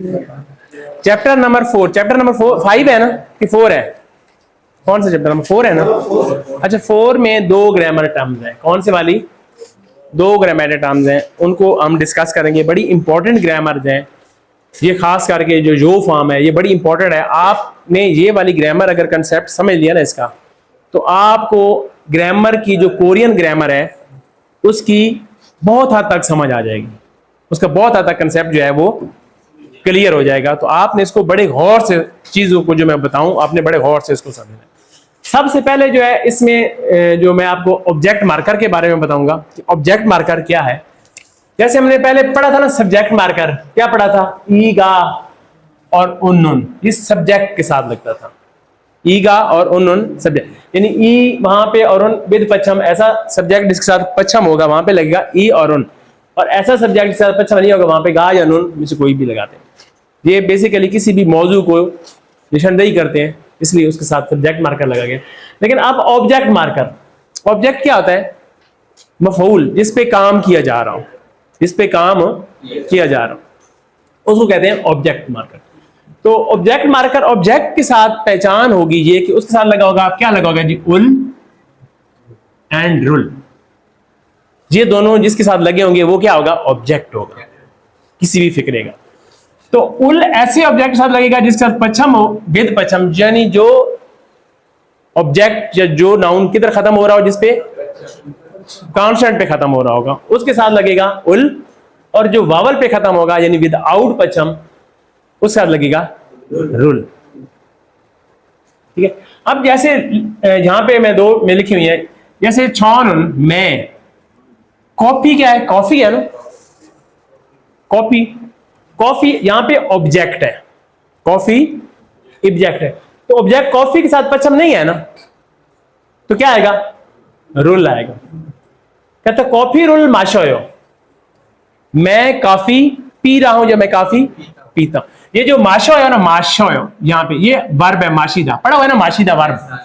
Chapter number 4, chapter number 5 है ना कि 4 है? कौन सा चैप्टर नंबर 4 है ना? अच्छा, 4 में 2 ग्रामर टर्म्स हैं। कौन से वाली? 2 ग्रामेटिक टर्म्स हैं, उनको हम डिस्कस करेंगे। बड़ी इंपॉर्टेंट ग्रामर्स हैं ये, खास करके जो यो फॉर्म है ये बड़ी इंपॉर्टेंट है। आपने ये वाली ग्रामर अगर कंसेप्ट समझ लिया ना इसका, तो आपको ग्रामर की जो कोरियन ग्रामर है उसकी बहुत हद तक समझ आ जाएगी, उसका बहुत हद तक कंसेप्ट जो है वो क्लियर हो जाएगा। तो आपने इसको बड़े गौर से, चीजों को जो मैं बताऊं आपने बड़े गौर से इसको समझना है। सबसे पहले जो है इसमें जो मैं आपको ऑब्जेक्ट मार्कर के बारे में बताऊंगा कि ऑब्जेक्ट मार्कर क्या है। जैसे हमने पहले पढ़ा था ना सब्जेक्ट मार्कर, क्या पढ़ा था? ईगा और उन्नुन, इस सब्जेक्ट के साथ लगता था। ईगा और उन्नुन सब्जेक्ट, यानी ई वहां पे और उन विद पच्छम, ऐसा सब्जेक्ट जिसके साथ पच्छम होगा वहां पे लगेगा ई और उन, और ऐसा सब्जेक्ट जिसके साथ पच्छम नहीं होगा वहां पे गा या नुन में से कोई भी लगाते हैं। ये बेसिकली किसी भी मौजू को निशानदेही करते हैं, इसलिए उसके साथ सब्जेक्ट मार्कर लगा गया। लेकिन अब ऑब्जेक्ट मार्कर, ऑब्जेक्ट क्या होता है? मफऊल, जिस पे काम किया जा रहा हो, जिस पे काम किया जा रहा हो उसको कहते हैं ऑब्जेक्ट मार्कर। तो ऑब्जेक्ट मार्कर, ऑब्जेक्ट के साथ पहचान होगी ये कि उसके साथ लगा होगा, क्या लगा होगा जी? उल एंड रुल, ये दोनों जिसके साथ लगे होंगे वो क्या होगा? ऑब्जेक्ट होगा किसी भी फिक्रे का। तो उल ऐसे ऑब्जेक्ट के साथ लगेगा जिसके साथ पच्छम हो, विद पच्छम, यानी जो ऑब्जेक्ट या जो नाउन किधर खत्म हो रहा हो, जिसपे कॉन्स्टेंट पे खत्म हो रहा होगा उसके साथ लगेगा उल, और जो वावल पे खत्म होगा यानी विद आउट पच्छम उसके साथ लगेगा रुल। ठीक है। अब जैसे यहां पे मैं 2 में लिखी हुई है, जैसे छौन में, कॉफी क्या है? कॉफी है ना, कॉफी, कॉफी यहां पे ऑब्जेक्ट है, कॉफी ऑब्जेक्ट है। तो ऑब्जेक्ट कॉफी के साथ पच्छम नहीं है ना, तो क्या आएगा? रुल आएगा। कहता कॉफी रुल माशोयो, मैं काफी पी रहा हूं या मैं काफी पीता हूं। ये जो माशोयो ना, माशोयो यहां पे ये वर्ब है, माशीदा पढ़ा हुआ है ना, माशीदा वर्ब,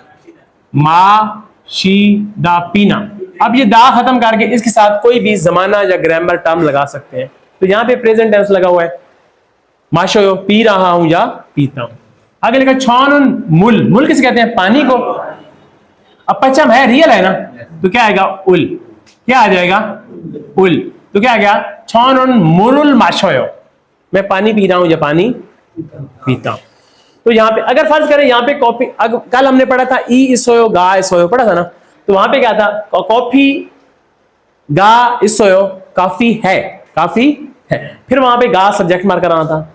माशीदा पीना। अब ये दा खत्म करके इसके साथ कोई भी जमाना या ग्रामर टर्म लगा सकते हैं। तो यहां पे प्रेजेंट टेंस लगा हुआ है, माशोयो पी रहा हूं या पीता हूं। आगे लिखा छौन मुल, मुल किसे कहते हैं? पानी को। अब पच्छम है, रियल है ना, तो क्या आएगा? उल। क्या आ जाएगा? उल। तो क्या आ गया? छौन मुरुल माशोयो, मैं पानी पी रहा हूं या पानी पीता हूं। तो यहां पे अगर फर्ज करें यहां पे कॉफी, कल हमने पढ़ा था ई इसोयो गा इसोयो पढ़ा था ना, तो वहां पे क्या था? कॉफी गा इसोयो, काफी है, काफी है। फिर वहां पे गा सब्जेक्ट मार्कर आना था।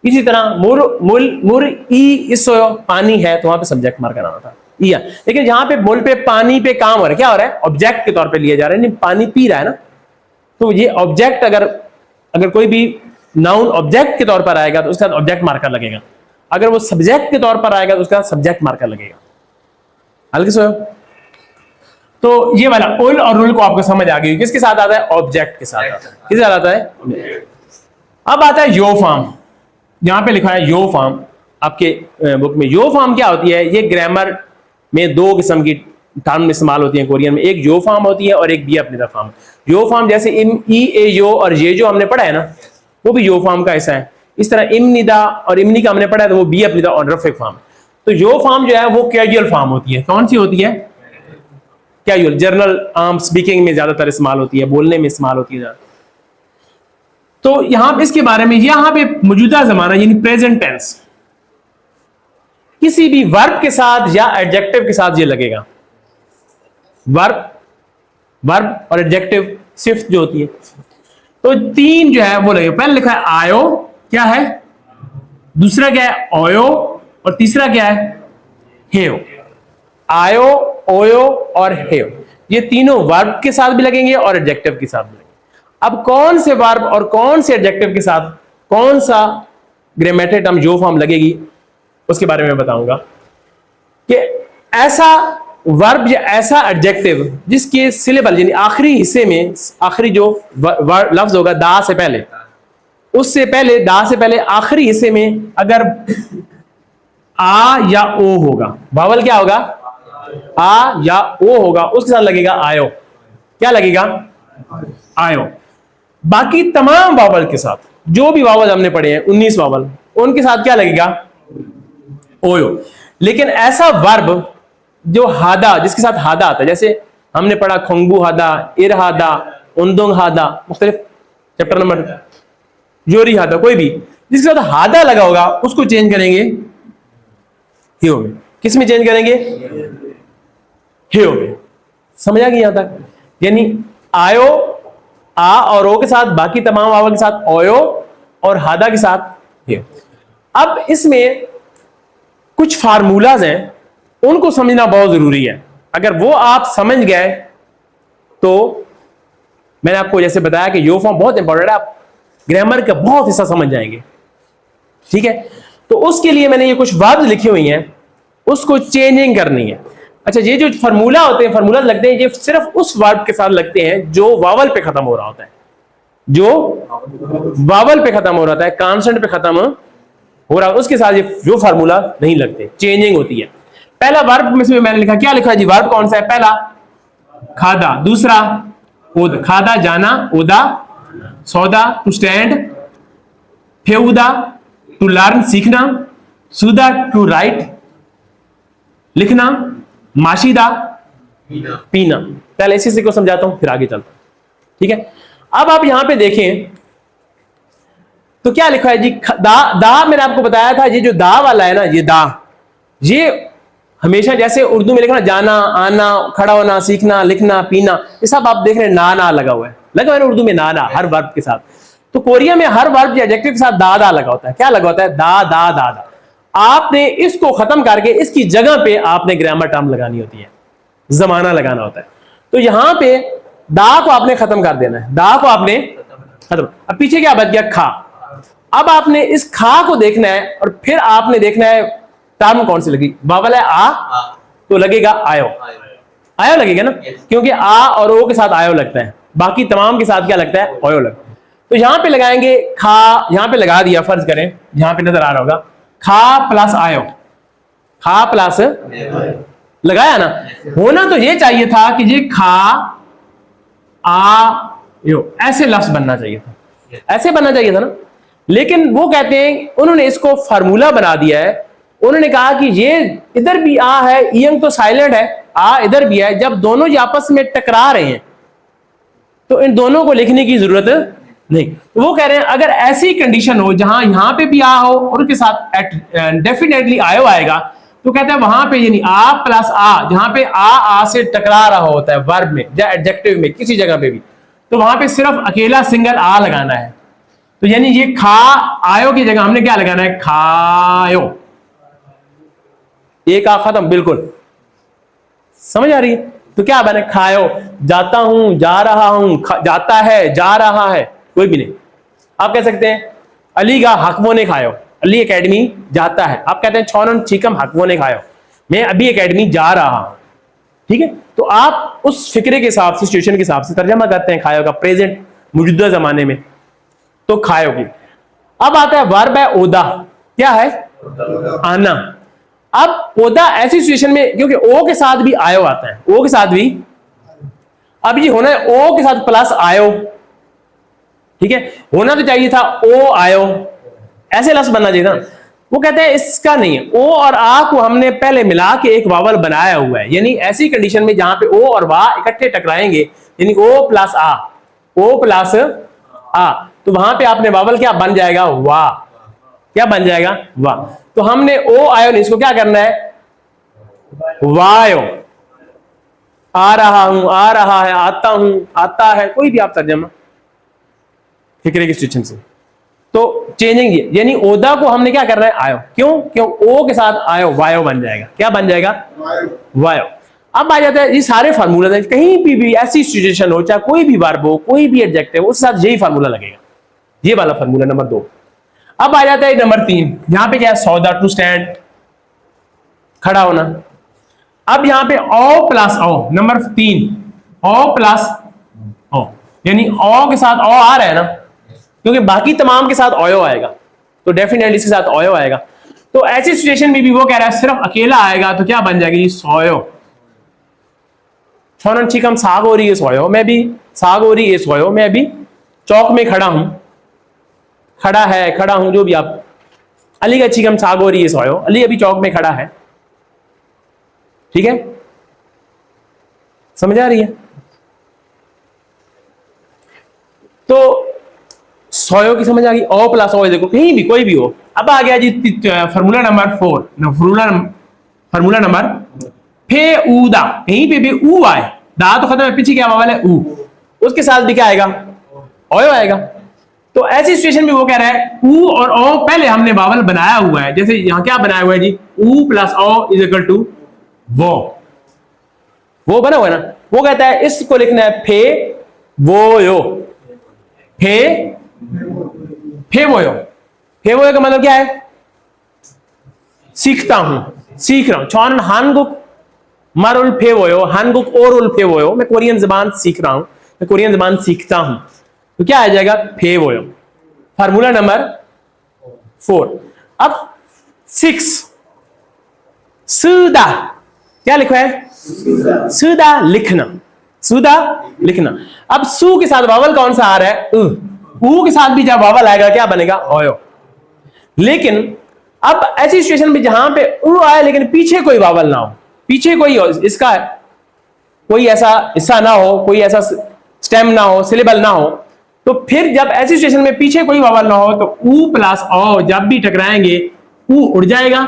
इसी तरह मुर मुल मुर ई इसोयो, पानी है, तो वहां पे सब्जेक्ट मार्कर आना था या। लेकिन यहां पे मुल पे पानी पे काम हो रहा है, क्या हो रहा है? ऑब्जेक्ट के तौर पे लिया जा रहा है, नहीं पानी पी रहा है ना। तो ये ऑब्जेक्ट अगर कोई भी नाउन ऑब्जेक्ट के तौर पर आएगा तो उसके साथ ऑब्जेक्ट मार्कर लगेगा, अगर वो सब्जेक्ट के तौर पर आएगा तो उसके साथ सब्जेक्ट मार्कर लगेगा। हल्के सो। तो ये वाला उल और रुल को आपको समझ आ गई, किसके साथ आता है? ऑब्जेक्ट के साथ आता है। किसके साथ आता है? अब आता है यो फॉर्म, यहां पे लिखा है यो फॉर्म आपके बुक में। यो फॉर्म क्या होती है? ये ग्रामर में 2 किस्म की टर्म इस्तेमाल होती है कोरियन में, एक यो फॉर्म होती है और एक बी अपनी तरफ फॉर्म। यो फॉर्म जैसे इम ई ए यो और ये जो हमने पढ़ा है ना, वो भी यो फॉर्म का हिस्सा है। इस तरह इम निदा और इमनी का हमने पढ़ा है, तो वो बी अपनी तरफ और रफिक फॉर्म। तो यो फॉर्म जो है वो कैजुअल फॉर्म होती है। कौन सी होती है? कैजुअल, जर्नल आम स्पीकिंग में ज्यादातर इस्तेमाल होती है, बोलने में इस्तेमाल होती है ज्यादा। तो यहां पे इसके बारे में, यहां पे मौजूदा जमाना यानी प्रेजेंट टेंस किसी भी वर्ब के साथ या एडजेक्टिव के साथ ये लगेगा। वर्ब और एडजेक्टिव सिफ्त जो होती है, तो 3 जो है वो लगेगा। पहले लिखा है आयो, क्या है? दूसरा क्या है? ओयो, और तीसरा क्या है? हेयो। आयो, ओयो और हेयो, ये तीनों वर्ब के साथ भी लगेंगे और एडजेक्टिव के साथ भी लगेंगे। अब कौन से वर्ब और कौन से एडजेक्टिव के साथ कौन सा ग्रामेटिक टर्म यो फॉर्म लगेगी उसके बारे में बताऊंगा कि ऐसा वर्ब या ऐसा एडजेक्टिव जिसके सिलेबल यानी आखिरी हिस्से में, आखिरी जो लफ्ज होगा दा से पहले, उससे पहले, दा से पहले आखिरी हिस्से में अगर आ या ओ होगा, वावल क्या होगा? आ या ओ होगा, उसके साथ लगेगा आयो। क्या लगेगा? आयो। बाकी तमाम वावल के साथ, जो भी वावल हमने पढ़े हैं 19 वावल, उनके साथ क्या लगेगा? ओयो। लेकिन ऐसा वर्ब जो हादा, जिसके साथ हादा आता है, जैसे हमने पढ़ा खोंगबू हादा, इर हादा, उन्दुंग हादा, मुख्तलिफ चैप्टर नंबर, जोरी हादा, कोई भी जिसके साथ हादा लगा होगा उसको चेंज करेंगे हियो में। किस में चेंज करेंगे? हियो में। समझ आ गई यहां तक? यानी आयो, आ और ओ के साथ, बाकी तमाम वावल के साथ ओयो, और हादा के साथ हियो। अब इसमें कुछ फार्मूलाज हैं, उनको समझना बहुत जरूरी है। अगर वो आप समझ गए तो मैंने आपको जैसे बताया कि यो फॉर्म बहुत इंपॉर्टेंट है, आप ग्रामर का बहुत हिस्सा समझ जाएंगे। ठीक है, तो उसके लिए मैंने ये कुछ वर्ब्स लिखी हुई हैं, उसको चेंजिंग करनी है। अच्छा, ये जो फार्मूला होते हैं, फार्मूला लगते हैं, ये सिर्फ उस वर्ब के साथ लगते हैं जो वावल पे खत्म हो रहा होता है, जो वावल पे खत्म हो रहा है, कॉन्सोनेंट पे खत्म हो रहा है, उसके साथ ये जो फार्मूला नहीं लगते, चेंजिंग होती है। पहला वर्ब में से मैंने लिखा, क्या लिखा है जी? वर्ब कौन सा है? पहला खादा, दूसरा ओद, खादा जाना, ओदा सौदा टू स्टैंड, फेउदा टू लर्न सीखना, सुदा टू राइट लिखना, माशिदा पीना। पहले इसी को समझाता हूं फिर आगे चलता हूं। ठीक है, अब आप यहां पे देखें तो क्या लिखा है जी? दा मैंने आपको बताया था, ये जो दा वाला है ना, ये दा, ये हमेशा जैसे उर्दू में लिखना, जाना, आना, खड़ा होना, सीखना, लिखना, पीना, ये सब आप देख रहे हैं ना ना लगा हुआ है, लगा हुआ है उर्दू में ना ना हर वर्ब के साथ। तो कोरिया में हर वर्ब के एडजेक्टिव के साथ दा दा लगा होता है। क्या लगा होता है? दा दा दा दा। आपने इसको खत्म करके इसकी जगह पे आपने ग्रामर टर्म लगानी होती है, जमाना लगाना होता है। तो यहां पे दा को आपने खत्म कर देना है, दा को आपने खत्म। अब पीछे क्या बच गया? खा। अब आपने इस खा को देखना है और फिर आपने देखना है टर्म कौन सी लगी। वावल है आ, तो लगेगा आयो, आयो लगेगा ना, क्योंकि आ और ओ के साथ आयो लगता है, बाकी तमाम के साथ क्या लगता है? ओयो लगता है। तो यहां पे लगाएंगे खा, यहां पे लगा दिया, फर्ज करें यहां पे नजर आ रहा होगा, खा प्लस आयो, खा प्लस लगाया ना। होना तो ये चाहिए था कि ये खा आ यो ऐसे लफ्ज बनना चाहिए था, ऐसे बनना चाहिए था ना। लेकिन वो कहते हैं, उन्होंने इसको फार्मूला बना दिया है। उन्होंने कहा कि ये इधर भी आ है, ईयंग तो साइलेंट है, आ इधर भी है, जब दोनों ये आपस में टकरा रहे हैं तो इन दोनों को लिखने की जरूरत नहीं। तो वो कह रहे हैं अगर ऐसी कंडीशन हो जहां यहां पे भी आ हो और उसके साथ डेफिनेटली आयो आएगा, तो कहते हैं वहां पे यानी आ प्लस आ, जहां पे आ से टकरा रहा होता है वर्ब में या एडजेक्टिव में किसी जगह पे भी, तो वहां पे सिर्फ अकेला सिंगल आ लगाना है। तो यानी ये खा आयो की जगह हमने क्या लगाना है? खायो। एक आ खत्म, बिल्कुल समझ आ रही है? तो क्या बने? खायो। जाता हूं, जा रहा हूं, जाता है, जा रहा है, कोई भी नहीं। आप कह सकते हैं अली का हकवो ने खायो, अली एकेडमी जाता है। आप कहते हैं छोनन चीकम हकवो ने खायो, मैं अभी एकेडमी जा रहा हूं। ठीक है, तो आप उस फिक्रे के हिसाब से, सिचुएशन के हिसाब से तर्जमा करते हैं खायो का, प्रेजेंट मौजूदा जमाने में, तो खायो की। अब आता है वर्ब है ओदा, क्या है? आना। अब ओदा ऐसी सिचुएशन में, क्योंकि ओ के साथ भी आयो आता है, ओ के साथ भी, अब ये होना है ओ के साथ प्लस आयो। ठीक है, होना तो चाहिए था ओ आयो, ऐसे लफ्ज बनना चाहिए था। वो कहते हैं इसका नहीं है, ओ और आ को हमने पहले मिला के एक वावल बनाया हुआ है, यानी ऐसी कंडीशन में जहां पे ओ और वाह इकट्ठे टकराएंगे, यानी ओ प्लस आ, ओ प्लस आ, तो वहां पे आपने वावल क्या बन जाएगा? वाह। क्या बन जाएगा? वाह। तो हमने ओ आयो नहीं, इसको क्या करना है? वायो। आ रहा हूं, आ रहा है, आता हूं, आता है, कोई भी आप तर्जमा फिक्रे की सिचुएशन से। तो चेंजिंग ये, यानी ओदा को हमने क्या करना है? आयो। क्यों? क्यों ओ के साथ आयो, वायो बन जाएगा। क्या बन जाएगा? वायो। अब आ जाता है ये सारे फार्मूला है, कहीं भी ऐसी सिचुएशन हो, चाहे कोई भी वर्ब हो, कोई भी एडजेक्टिव हो, उसके साथ यही फार्मूला लगेगा, ये वाला फार्मूला नंबर 2। अब आ जाता है नंबर 3, यहां पे क्या है? सौदा टू स्टैंड, खड़ा होना। अब यहां पे O plus O, number 3, O plus O, यानी ओ के साथ ओ आ रहा है ना, क्योंकि बाकी तमाम के साथ ओयो आएगा, तो डेफिनेटली इसके साथ ओयो आएगा। तो ऐसी सिचुएशन में भी वो कह रहा है सिर्फ अकेला आएगा, तो क्या बन जाएगी? सोयो। छोनन चिकम साग हो रही है, सोयो, मैं भी साग हो रही है, सोयो, मैं भी चौक में खड़ा हूं। खड़ा है, खड़ा हूं, जो भी आप, अली का चिकम सागोरी ये सोयो, अली अभी चौक में खड़ा है। ठीक है, समझ आ रही है? तो सोयो की समझ आ गई। ओ प्लस ओ देखो कहीं भी कोई भी हो। अब आ गया जी फॉर्मूला नंबर 4, फॉर्मूला नंबर फे ऊदा, कहीं पे भी ऊ आए, दा तो खत्म है, पीछे क्या वावल है ऊ, उसके साथ भी क्या आएगा, ओयो आएगा। तो ऐसी सिचुएशन में वो कह रहा है ऊ और ओ पहले हमने वावल बनाया हुआ है, जैसे यहां क्या बनाया हुआ है जी, ऊ plus O is equal to वो बना हुआ है ना। वो कहता है इसको लिखना है फे वो यो, फे वो यो। फे वो यो का मतलब क्या है, सीखता हूं, सीख रहा हूं। छौन हानगुक मारुल फे वो यो, हानगुक ओरुल फे वो यो, मैं कोरियन जबान सीख रहा हूं, मैं कोरियन जबान सीखता हूं। तो क्या आ जाएगा, फे वो यो। Formula number 4। अब 6 सुदा, क्या लिखा है, सुदा लिखना, सुदा लिखना। अब सु के साथ वावल कौन सा आ रहा है, ऊ के साथ भी जब वावल आएगा क्या बनेगा, ओयो। लेकिन अब ऐसी सिचुएशन में जहां पे ऊ आए लेकिन पीछे कोई वावल ना हो, पीछे कोई इसका कोई ऐसा हिस्सा ना हो, कोई ऐसा स्टेम ना हो, सिलेबल ना हो, तो फिर जब ऐसी सिचुएशन में पीछे कोई वावल ना हो तो ऊ प्लस ओ जब भी टकराएंगे ऊ उड़ जाएगा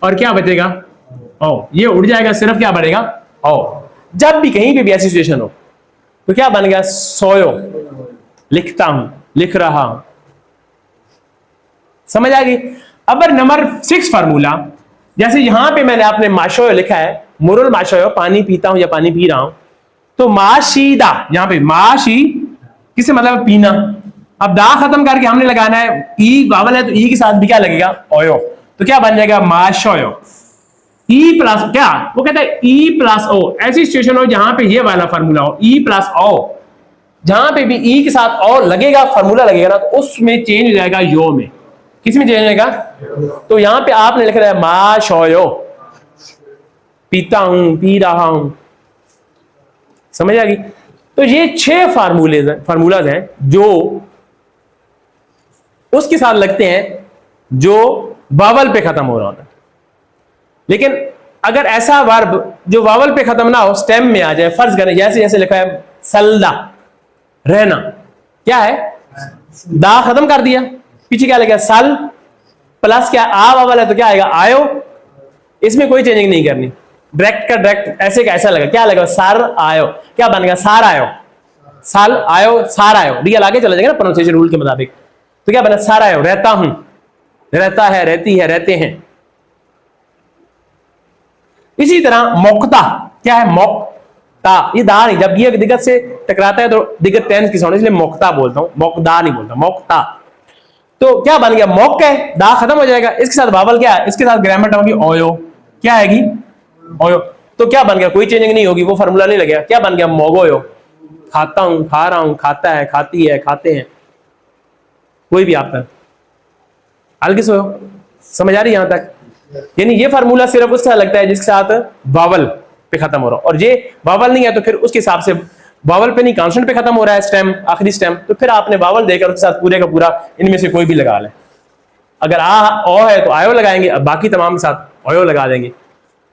और क्या बचेगा, ओ। ये उड़ जाएगा, सिर्फ क्या बनेगा, ओ। जब भी कहीं पे भी ऐसी सिचुएशन हो तो क्या बन गया, सोयो, लिखता हूं, लिख रहा हूं। समझ आ गई? अब नंबर 6 फार्मूला, जैसे यहां पे मैंने आपने माशोयो लिखा है, मुरुल माशोयो, पानी पीता हूं या पानी पी रहा हूं, तो माशीदा, यहां पे माशी किसे मतलब पीना। अब दा खत्म करके हमने लगाना है, ई वावल है तो ई के साथ भी क्या लगेगा, ओयो। तो क्या बन जाएगा, माशोयो। ई प्लस क्या, वो कहता है ई प्लस ओ। ऐसी सिचुएशन हो जहां पे ये वाला फार्मूला हो, ई प्लस ओ, जहां पे भी ई के साथ ओ लगेगा, फार्मूला लगेगा ना, तो उसमें चेंज हो जाएगा यो में। किस में चेंज हो जाएगा, तो यहां पे आपने लिख रहा है माशोयो, पीता हूं, पी रहा हूं। समझ आ गई? तो ये 6 फार्मूलाज हैं जो उसके साथ लगते हैं जो वावल पे खत्म हो रहा होता है। लेकिन अगर ऐसा वर्ब जो वावल पे खत्म ना हो, स्टेम में आ जाए, फर्ज करें जैसे जैसे लिखा है सल्दा, रहना, क्या है, दा खत्म कर दिया, पीछे क्या लगा, सल प्लस क्या, आ वावल है तो क्या आएगा, आयो। इसमें कोई चेंजिंग नहीं करनी, डायरेक्ट का डायरेक्ट ऐसे का ऐसा लगा, क्या लगा, सार आयो, क्या बनेगा, सार आयो, साल आयो, सार आयो, रियल आगे चला जाएगा ना प्रोनाउंसिएशन रूल के मुताबिक। तो क्या बना, सार आयो, रहता हूं, रहता है, रहती है, रहते हैं। इसी तरह मोक्ता, क्या है, मोक्ता, ये दा नहीं, जब ये दिगत से टकराता है तो दिगत टेंस की साउंड, इसलिए मोक्ता बोलता हूं, मोकदा नहीं बोलता, मोक्ता। तो क्या बन गया, मोक है, दा खत्म हो जाएगा, इसके साथ वावल क्या है, इसके साथ ग्रामर टर्म होगी ओयो, क्या आएगी, ओयो। तो क्या बन गया, कोई चेंजिंग नहीं होगी, वो फार्मूला नहीं लगेगा, क्या बन गया, मोगोयो, खाता हूं, खा रहा हूं, खाता है, खाती है, खाते हैं, कोई भी आपका अलग से हो। समझ आ रही यहां तक? यानी ये फार्मूला सिर्फ उसका लगता है जिसके साथ वावल पे खत्म हो रहा, और ये वावल नहीं है तो फिर उसके हिसाब से वावल पे नहीं, कॉन्सोनेंट पे खत्म हो रहा है स्टेम, आखिरी स्टेम, तो फिर आपने वावल देकर उसके साथ पूरे का पूरा इनमें से कोई भी लगा ले। अगर आ ओ है तो आयो लगाएंगे, अब बाकी तमाम के साथ ओयो लगा देंगे,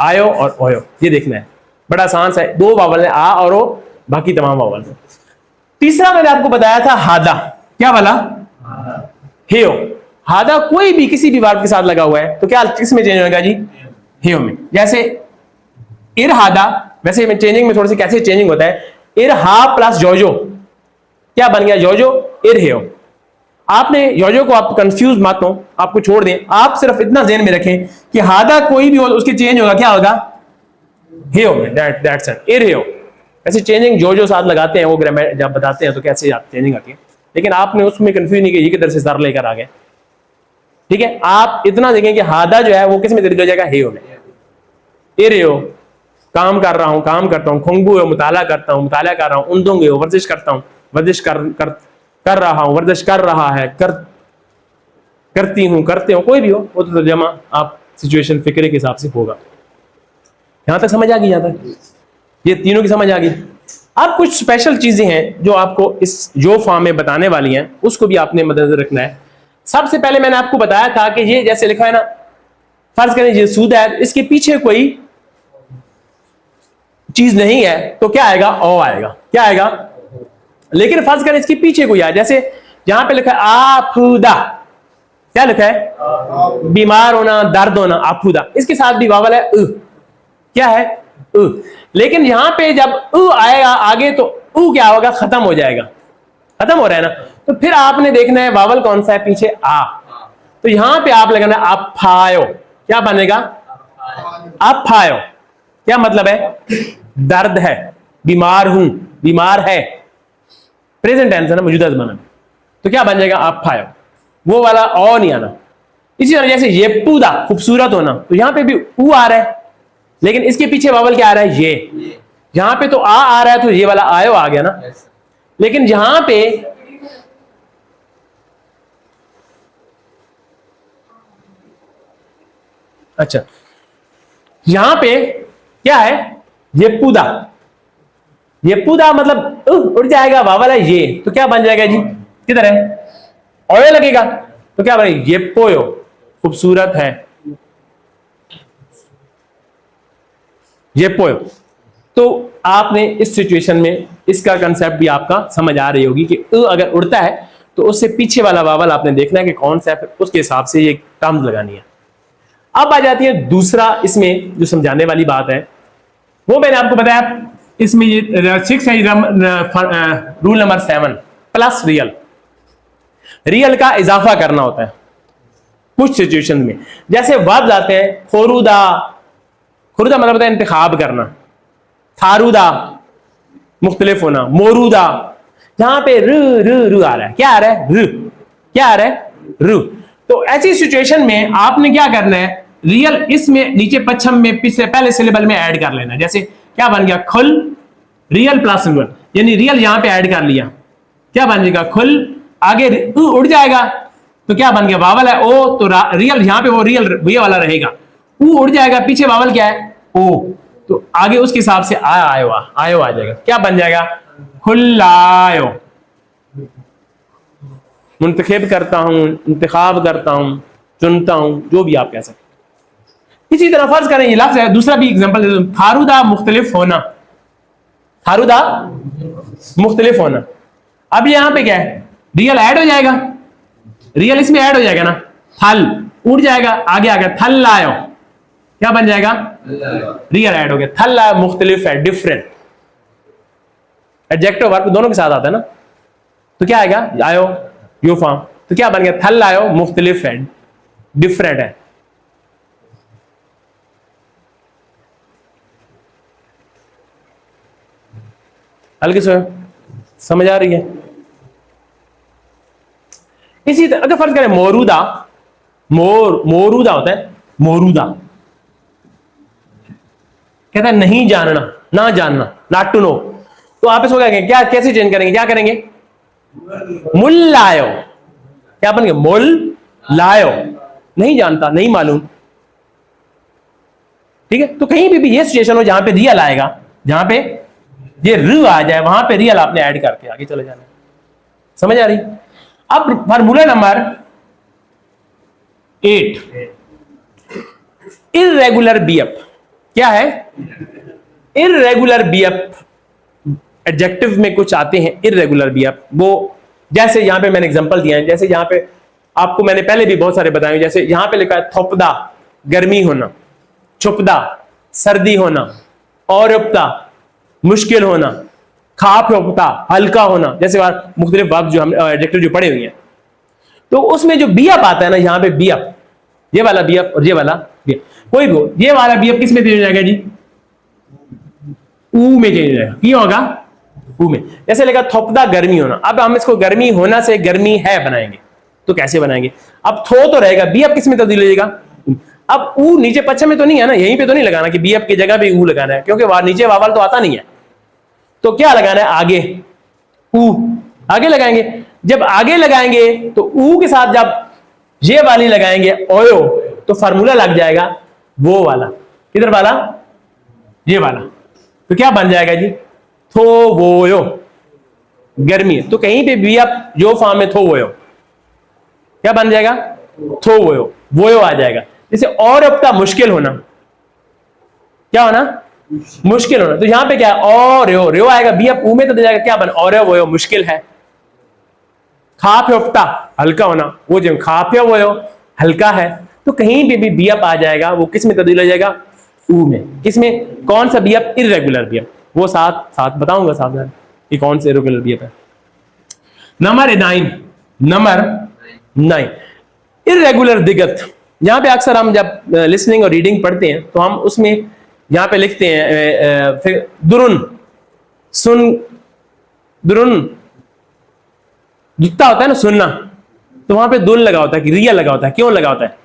आयो और ओयो। ये देखना है, बड़ा आसान सा है, 2 वावल है, आ और ओ, बाकी तमाम वावल है। तीसरा मैंने आपको बताया था हादा, क्या वाला, हेयो। हादा कोई भी किसी भी वर्ब के साथ लगा हुआ है तो क्या किस में चेंज होगा जी, हेयो में। जैसे इरहादा, वैसे में चेंजिंग में थोड़ी सी कैसे चेंजिंग होता है, इरहा प्लस जोजो, क्या बन गया, जोजो, इरहेयो। आपने योजो को आप कंफ्यूज मत हो, आपको छोड़ दें, आप सिर्फ इतना ध्यान में रखें कि हादा कोई भी हो उसके चेंज होगा, क्या होगा, हेयो में, दैट्स इट, इरहेयो। ऐसे चेंजिंग जो जो साथ लगाते हैं वो ग्रामर जब बताते हैं तो कैसे चेंजिंग आती है, लेकिन आपने उसमें कंफ्यूज नहीं किया, किधर से सर लेकर आ गए। ठीक है, आप इतना देखें कि हादा जो है वो किस में तब्दील हो जाएगा, हेयो में। इरहेयो, काम कर रहा हूं, काम करता हूं, खुंगबू मुताला करता हूं, मुताला कर रहा हूं, उन्दोंगे वर्जिश करता हूं, वर्जिश कर रहा हूं, वर्जिश कर रहा है, करती हूं, करते हो, कोई भी हो, वो तो तर्जुमा आप सिचुएशन फिक्रे के हिसाब से होगा। यहां तक समझ आ गई? यहां तक ये तीनों की समझ आ गई। अब कुछ स्पेशल चीजें हैं जो आपको इस जो फॉर्म में बताने वाली हैं, उसको भी आपने मद्देनजर रखना है। सबसे पहले मैंने आपको बताया था कि ये जैसे लिखा है ना, फर्ज करें ये सूद है, इसके पीछे कोई चीज नहीं है तो क्या आएगा? ओ आएगा। क्या आएगा? लेकिन फर्ज करें इसके पीछे कोई आए, जैसे यहां पे लिखा है आफूदा, क्या लिखा है? बीमार होना, दर्द होना, आफूदा, इसके साथ भी वावल है क्या है? लेकिन यहां पे जब आएगा आगे तो क्या होगा? खत्म हो जाएगा। खत्म हो रहा है ना, तो फिर आपने देखना है वावल कौन सा है पीछे? आ। तो यहां पे आप लगाना अफायो, क्या बनेगा? अफायो। क्या मतलब है? दर्द है, बीमार हूं, बीमार है, प्रेजेंट टेंस है ना, मौजूदा जमाना में, तो क्या बन जाएगा? अफायो। वो वाला ओ नहीं आना। इसी तरह जैसे येपूदा, खूबसूरत होना, तो यहां पे भी ऊ आ रहा है, लेकिन इसके पीछे वावल क्या आ रहा है? ये। यहां पे तो आ रहा है, तो ये वाला आयो आ गया ना। लेकिन यहां पे अच्छा, यहां पे क्या है? येपूदा। येपूदा मतलब उड़ जाएगा, वावल है ये, तो क्या बन जाएगा जी? किधर है? ओयो लगेगा, तो क्या बनेगा? येपोयो, खूबसूरत है, येपोयो। तो आपने इस सिचुएशन में इसका कंसेप्ट भी आपका समझ आ रही होगी कि अगर उड़ता है तो उससे पीछे वाला वावल आपने देखना है कि कौन सा है, फिर उसके हिसाब से ये टर्म्स लगानी है। अब आ जाती है दूसरा, इसमें जो समझाने वाली बात है वो मैंने आपको बताया, इसमें ये 6 है, rule number 7 plus real. Real का इजाफा करना होता है कुछ सिचुएशन में, जैसे वर्ब्स आते हैं खोरूदा, खोरूदा मतलब होता है इंतखाब करना, थारूदा मुख्तलिफ होना, मोरूदा, जहां पे रू आ रहा है, क्या आ रहा है? रू। क्या आ रहा है? रू। तो ऐसी सिचुएशन में आपने क्या करना है? रियल इसमें नीचे पश्चिम में पिछले पहले सिलेबल में ऐड कर लेना। जैसे क्या बन गया? खुल, रियल प्लस रियल, यानी रियल यहां पे ऐड कर लिया, क्या बन जाएगा? खुल, आगे उड़ जाएगा, तो क्या बन गया? वावल है ओ, तो रियल यहां पे वो रियल ये वाला रहेगा, उड़ जाएगा, पीछे वावल क्या है? ओ, तो आगे उसके हिसाब से आयो आ जाएगा। क्या बन जाएगा? खुल्लायो। मुंतखिब करता हूं, इंतखाब करता हूं, चुनता हूं, जो भी आप कह सकते। इसी तरह फर्ज करें ये लफ्ज है, दूसरा भी एग्जांपल, थारूदा मुख्तलिफ होना, थारूदा मुख्तलिफ होना। अब यहां पे क्या है? रियल ऐड हो जाएगा, रियल इसमें ऐड हो जाएगा ना, थल उड़ जाएगा, आगे आ गया थल लायो, क्या बन जाएगा? रियल ऐड हो गया, थल लायो मुख्तलिफ है, डिफरेंट, एडजेक्टिव वर्ब दोनों के साथ आता है ना, तो क्या आएगा? आयो यो फॉर्म, तो क्या बन गया? थल लायो मुख्तलिफ है, डिफरेंट है। हल्के से समझ आ रही है? इसी तरह अगर फर्ज करें मोरूदा, मोरूदा होता है, मोरूदा कहता है नहीं जानना, ना जानना, नॉट टू नो, तो आप इसको क्या कैसे चेंज करेंगे? क्या करेंगे? मुल्लायो, क्या बन गया? मुल लायो, नहीं जानता, नहीं मालूम। ठीक है, तो कहीं भी ये सिचुएशन हो जहां पे रियल आएगा, जहां पे ये रू आ जाए, वहां पे रियल आपने ऐड करके आगे चले जाना। समझ आ रही? अब फार्मूला नंबर 8, इर्रेगुलर बीएफ। क्या है? Irregular BF. एडजेक्टिव में कुछ आते हैं इर्रेगुलर बीएफ, वो जैसे यहां पे मैंने एग्जांपल दिया है, जैसे यहां पे आपको मैंने पहले भी बहुत सारे बताए, जैसे यहां पे लिखा है थोपदा, गर्मी होना, छुपदा, सर्दी होना, और मुश्किल होना, खाप होता, हल्का होना, जैसे मुख्तलिफ वर्ब जो हम एडजेक्टिव जो पढ़े हुए हैं, तो उसमें जो बीएफ आता है ना, यहां पे बीएफ, ये वाला बीएफ और ये वाला बीएफ, कोई भी हो, ये वाला बीएफ किस में चेंज हो जाएगा जी? ऊ में चेंज हो जाएगा। क्यों होगा? ऊ में। जैसे लगा थोपदा गर्मी होना, अब हम इसको गर्मी होना से गर्मी है बनाएंगे, तो कैसे बनाएंगे? अब थो तो रहेगा, बीएफ किस में तब्दील हो जाएगा? अब ऊ नीचे पश्चिम में तो नहीं है ना, यहीं पे तो नहीं लगाना कि बीएफ की जगह पे ऊ लगाना है, क्योंकि वहां नीचे वावल तो आता नहीं है, तो क्या लगाना है? आगे ऊ, आगे लगाएंगे। जब आगे लगाएंगे तो ऊ के साथ जब ये वाली लगाएंगे ओयो, तो फार्मूला लग जाएगा वो वाला, किधर वाला? ये वाला, तो क्या बन जाएगा जी? थो वो यो, गर्मी है, तो कहीं पे भी आप जो फॉर्म में थो वो यो, क्या बन जाएगा? थो वोयो आ जाएगा। जैसे औरता मुश्किल होना, क्या होना? मुश्किल होना। तो यहां पे क्या है? और रो आएगा, बी अब ऊ में तो दे जाएगा, क्या बन? और वोयो मुश्किल है। खाफ्योफ्ता हल्का होना, वो जो खाफ्या वोयो हल्का है। तो कहीं पे भी बी अप आ जाएगा, वो किस में तब्दील हो जाएगा? ऊ में। किस में? कौन सा बी अप? इर्रेगुलर बी अप। वो साथ साथ बताऊंगा सावधान कि कौन से इर्रेगुलर बी अप है। नंबर 9 इर्रेगुलर दिगत। यहां पे अक्सर हम जब लिसनिंग और रीडिंग पढ़ते हैं तो हम उसमें यहां पे लिखते हैं फिर दुरुन सुन, दुरुन जुत्ता होता है ना सुनना, तो वहां पे दुल लगा होता है कि रिया लगा होता है। क्यों लगा होता है?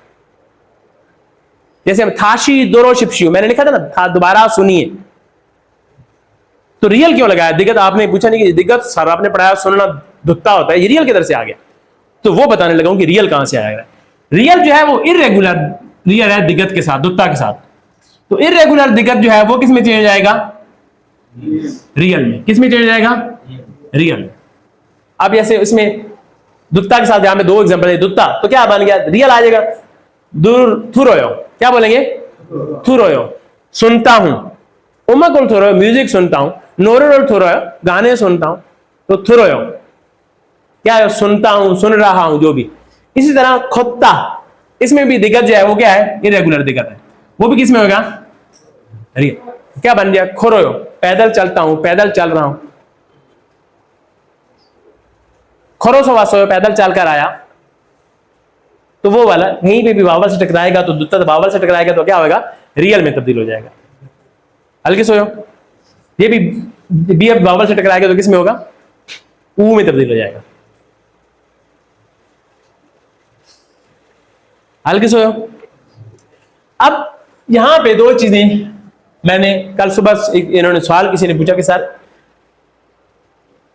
जैसे थाशी दोरो शिपशियो मैंने लिखा था ना, था दोबारा सुनिए, तो रियल क्यों लगाया? दिगत आपने पूछा नहीं कि दिगत सर आपने पढ़ाया सुनना दुत्ता होता है, ये रियल किधर से आ गया? तो वो बताने लगा कि रियल कहां से आएगा। रियल जो है वो इर्रेगुलर रियल है दिगत के साथ, दुत्ता के साथ। तो इर्रेगुलर दिगत जो है वो किस में चेंज हो जाएगा? रियल में। किस में चेंज हो जाएगा? रियल में। अब ऐसे इसमें दुत्ता के साथ यहां पे 2 एग्जांपल है। दुत्ता तो क्या बन गया? रियल आ जाएगा। थुरोयो क्या बोलेंगे? थुरोयो सुनता हूं, उमकुल थुरोयो म्यूजिक सुनता हूं, नोरोल थुरोयो गाने सुनता हूं। तो थुरोयो क्या है? सुनता हूं, सुन रहा हूं, जो भी। इसी तरह खोत्ता, इसमें भी दिक्कत जो है वो क्या है? इरेगुलर दिक्कत है। वो भी किस में होगा? रियल। क्या बन गया? खोरोयो पैदल चलता हूं, पैदल चल रहा हूं। खोरोसो वासो पैदल चलकर आया, तो वो वाला कहीं पे भी वावल से टकराएगा तो दुत्ता वावल से टकराएगा तो क्या होगा? रियल में तब्दील हो जाएगा। हल्के सोयो, ये भी अब वावल से टकराएगा तो किस में होगा? ऊ में तब्दील हो जाएगा। हल्के सोयो। अब यहां पे 2 चीजें मैंने कल सुबह इन्होंने सवाल किसी ने पूछा कि सर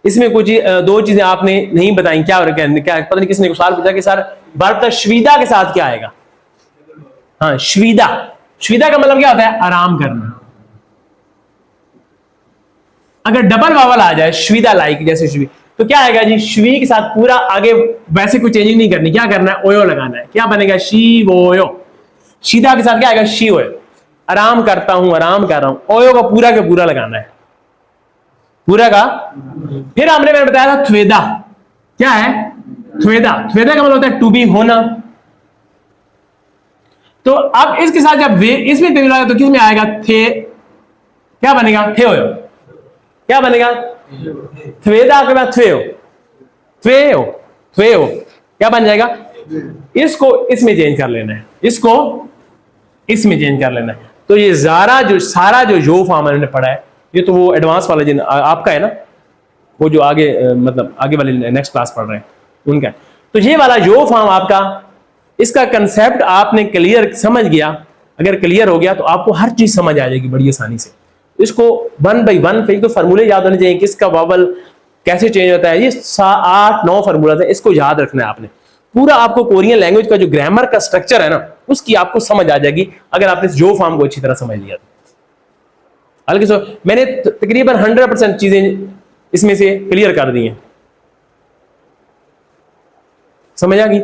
इसमें कुछ 2 चीजें आपने नहीं बताई, क्या क्या पता नहीं किसने सवाल पूछा कि सर वर्ब श्वीदा के साथ क्या आएगा? हाँ श्वीदा, श्वीदा का मतलब क्या होता है? आराम करना। अगर डबल वावल आ जाए श्वीदा लाइक जैसे श्वी, तो क्या आएगा जी? श्वी के साथ पूरा आगे वैसे कोई चेंजिंग नहीं करनी, क्या करना है? ओयो लगाना है। क्या बनेगा? शी वोयो। शीदा के साथ क्या आएगा? She OYO. आराम करता हूं, आराम कर रहा हूं। ओयो का पूरा लगाना है, पूरा का। फिर हमने मैंने बताया था थ्वेदा, क्या है? थ्वेदा। थ्वेदा का मतलब होता है टू बी, होना। तो अब इसके साथ जब वे इसमें तब्दील होगा तो किस में आएगा? थे। क्या बनेगा? थे होयो। क्या बनेगा? थ्वेदा के बाद थ्वेओ, थ्वेओ, थ्वेओ। क्या बन जाएगा? इसको इसमें चेंज कर लेना है, इसको इसमें चेंज कर लेना है। तो ये सारा जो यो फॉर्म मैंने पढ़ा है, ये तो वो एडवांस वाला जिन आपका है ना, वो जो आगे मतलब आगे वाले नेक्स्ट क्लास पढ़ रहे हैं उनका। तो ये वाला यो फॉर्म आपका, इसका कंसेप्ट आपने क्लियर समझ गया, अगर क्लियर हो गया तो आपको हर चीज समझ आ जाएगी बड़ी आसानी से। इसको 1 बाई 1 फिर तो फार्मूले याद होने चाहिए, किसका वावल कैसे चेंज होता है। ये 8-9 फार्मूला है, इसको याद रखना है आपने। पूरा आपको कोरियन लैंग्वेज का जो ग्रामर का स्ट्रक्चर है ना, उसकी आपको समझ आ जाएगी अगर आपने जो फॉर्म को अच्छी तरह समझ लिया। हल्के सो मैंने तकरीबन 100% चीजें इसमें से क्लियर कर दी हैं, समझ आ गई।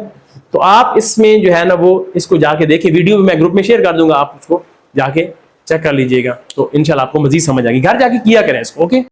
तो आप इसमें जो है ना वो इसको जाके देखिए, वीडियो मैं ग्रुप में शेयर कर दूंगा, आप उसको जाके चेक कर लीजिएगा, तो इंशाल्लाह आपको मजीद समझ आएगी। घर जाके किया करें इसको, ओके।